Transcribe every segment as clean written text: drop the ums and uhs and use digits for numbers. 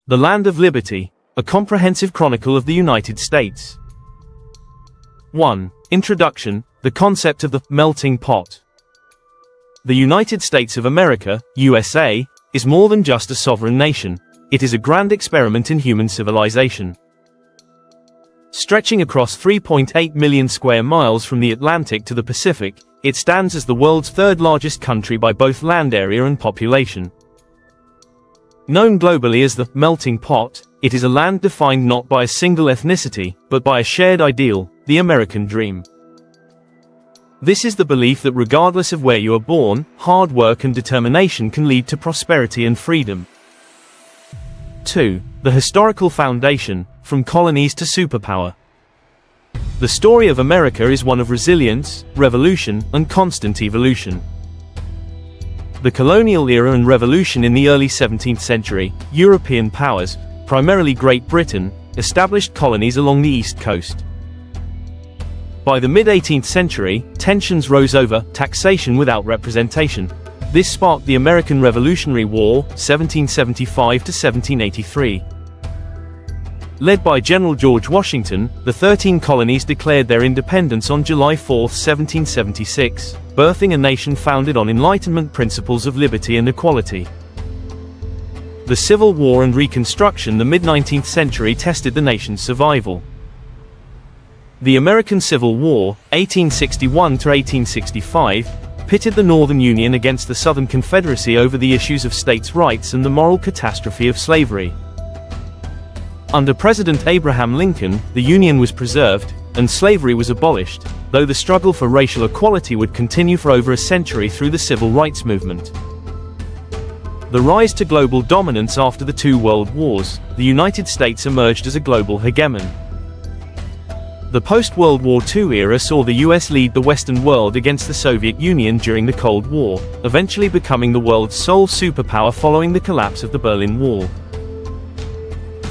The Land of Liberty, a comprehensive chronicle of the United States. 1. Introduction, the concept of the melting pot. The United States of America, USA, is more than just a sovereign nation. It is a grand experiment in human civilization. Stretching across 3.8 million square miles from the Atlantic to the Pacific, it stands as the world's third largest country by both land area and population. Known globally as the melting pot, it is a land defined not by a single ethnicity, but by a shared ideal, the American dream. This is the belief that regardless of where you are born, hard work and determination can lead to prosperity and freedom. 2. The historical foundation, from colonies to superpower. The story of America is one of resilience, revolution, and constant evolution. The colonial era and revolution in the early 17th century, European powers, primarily Great Britain, established colonies along the East Coast. By the mid-18th century, tensions rose over taxation without representation. This sparked the American Revolutionary War, 1775 to 1783. Led by General George Washington, the 13 colonies declared their independence on July 4, 1776, birthing a nation founded on Enlightenment principles of liberty and equality. The Civil War and Reconstruction, the mid-19th century, tested the nation's survival. The American Civil War, 1861 to 1865, pitted the Northern Union against the Southern Confederacy over the issues of states' rights and the moral catastrophe of slavery. Under President Abraham Lincoln, the Union was preserved, and slavery was abolished, though the struggle for racial equality would continue for over a century through the Civil Rights Movement. The rise to global dominance after the two world wars, the United States emerged as a global hegemon. The post-World War II era saw the US lead the Western world against the Soviet Union during the Cold War, eventually becoming the world's sole superpower following the collapse of the Berlin Wall.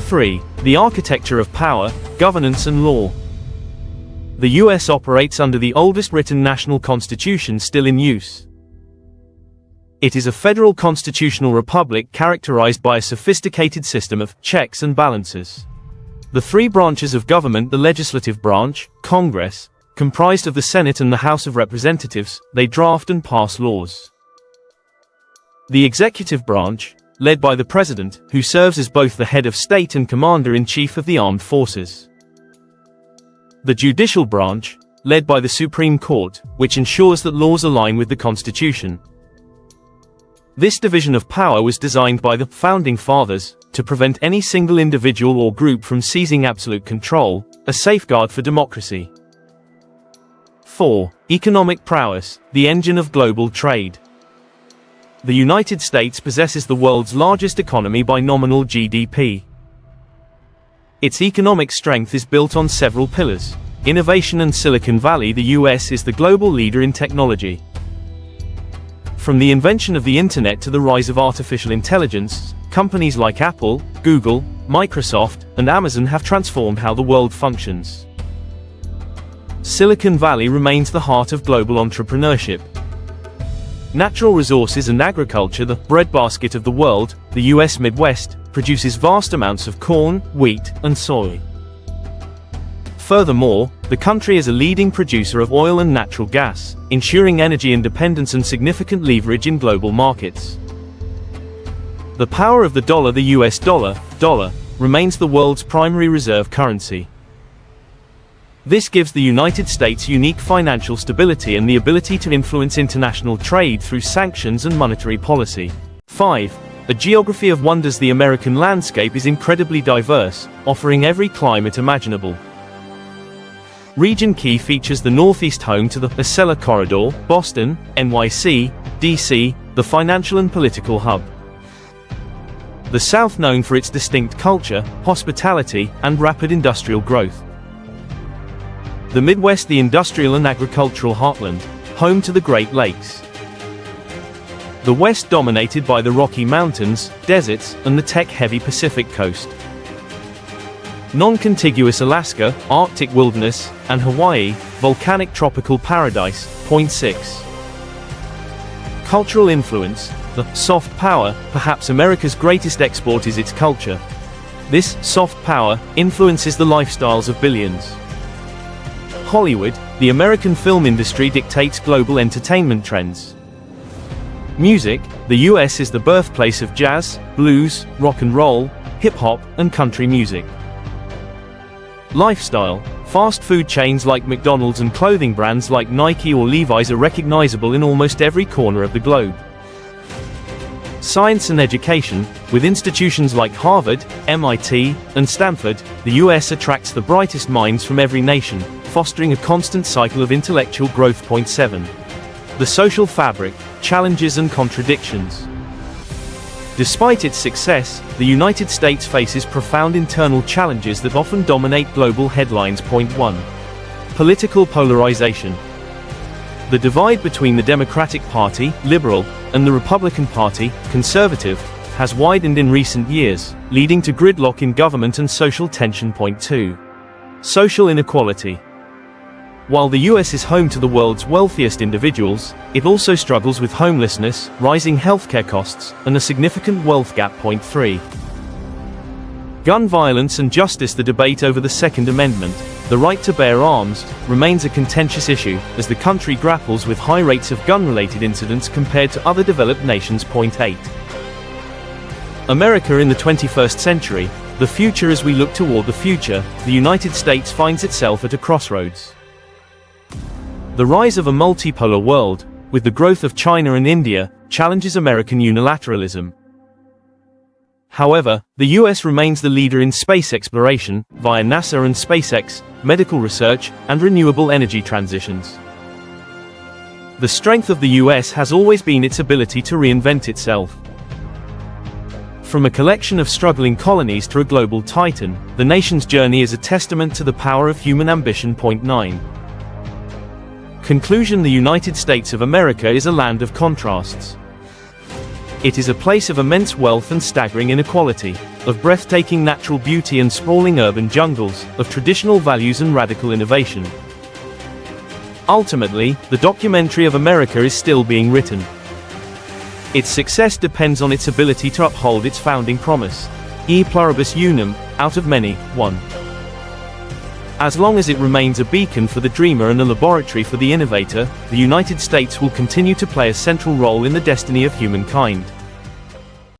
3. The architecture of power, governance and law. The US operates under the oldest written national constitution still in use. It is a federal constitutional republic characterized by a sophisticated system of checks and balances. The three branches of government, the legislative branch, Congress, comprised of the Senate and the House of Representatives, they draft and pass laws. The executive branch, led by the President, who serves as both the head of state and commander-in-chief of the armed forces. The judicial branch, led by the Supreme Court, which ensures that laws align with the Constitution. This division of power was designed by the Founding Fathers to prevent any single individual or group from seizing absolute control, a safeguard for democracy. 4. Economic prowess, the engine of global trade. The United States possesses the world's largest economy by nominal GDP. Its economic strength is built on several pillars. Innovation and Silicon Valley. The US is the global leader in technology. From the invention of the internet to the rise of artificial intelligence, companies like Apple, Google, Microsoft, and Amazon have transformed how the world functions. Silicon Valley remains the heart of global entrepreneurship. Natural resources and agriculture. The breadbasket of the world, the US Midwest, produces vast amounts of corn, wheat, and soy. Furthermore, the country is a leading producer of oil and natural gas, ensuring energy independence and significant leverage in global markets. The power of the dollar. The US dollar, remains the world's primary reserve currency. This gives the United States unique financial stability and the ability to influence international trade through sanctions and monetary policy. 5. A geography of wonders. The American landscape is incredibly diverse, offering every climate imaginable. Region Key features the Northeast, home to the Acela Corridor, Boston, NYC, DC, the financial and political hub. The South, known for its distinct culture, hospitality, and rapid industrial growth. The Midwest, the industrial and agricultural heartland, home to the Great Lakes. The West, dominated by the Rocky Mountains, deserts, and the tech-heavy Pacific coast. Non-contiguous Alaska, Arctic wilderness, and Hawaii, volcanic tropical paradise. 6. Cultural influence. The soft power, perhaps America's greatest export, is its culture. This soft power influences the lifestyles of billions. Hollywood, the American film industry, dictates global entertainment trends. Music, the US is the birthplace of jazz, blues, rock and roll, hip-hop, and country music. Lifestyle, fast food chains like McDonald's and clothing brands like Nike or Levi's are recognizable in almost every corner of the globe. Science and education, with institutions like Harvard, MIT, and Stanford, the US attracts the brightest minds from every nation, fostering a constant cycle of intellectual growth. 7. The social fabric, challenges and contradictions. Despite its success, the United States faces profound internal challenges that often dominate global headlines. 1. Political polarization. The divide between the Democratic Party, liberal, and the Republican Party, conservative, has widened in recent years, leading to gridlock in government and social tension. 2. Social inequality. While the US is home to the world's wealthiest individuals, it also struggles with homelessness, rising healthcare costs, and a significant wealth gap. 3. Gun violence and justice. The debate over the Second Amendment, the right to bear arms, remains a contentious issue, as the country grapples with high rates of gun-related incidents compared to other developed nations. 8. America in the 21st century, the future. As we look toward the future, the United States finds itself at a crossroads. The rise of a multipolar world, with the growth of China and India, challenges American unilateralism. However, the US remains the leader in space exploration, via NASA and SpaceX, medical research, and renewable energy transitions. The strength of the US has always been its ability to reinvent itself. From a collection of struggling colonies to a global titan, the nation's journey is a testament to the power of human ambition. 9. Conclusion. The United States of America is a land of contrasts. It is a place of immense wealth and staggering inequality, of breathtaking natural beauty and sprawling urban jungles, of traditional values and radical innovation. Ultimately, the documentary of America is still being written. Its success depends on its ability to uphold its founding promise, e pluribus unum, out of many, one. As long as it remains a beacon for the dreamer and a laboratory for the innovator, the United States will continue to play a central role in the destiny of humankind.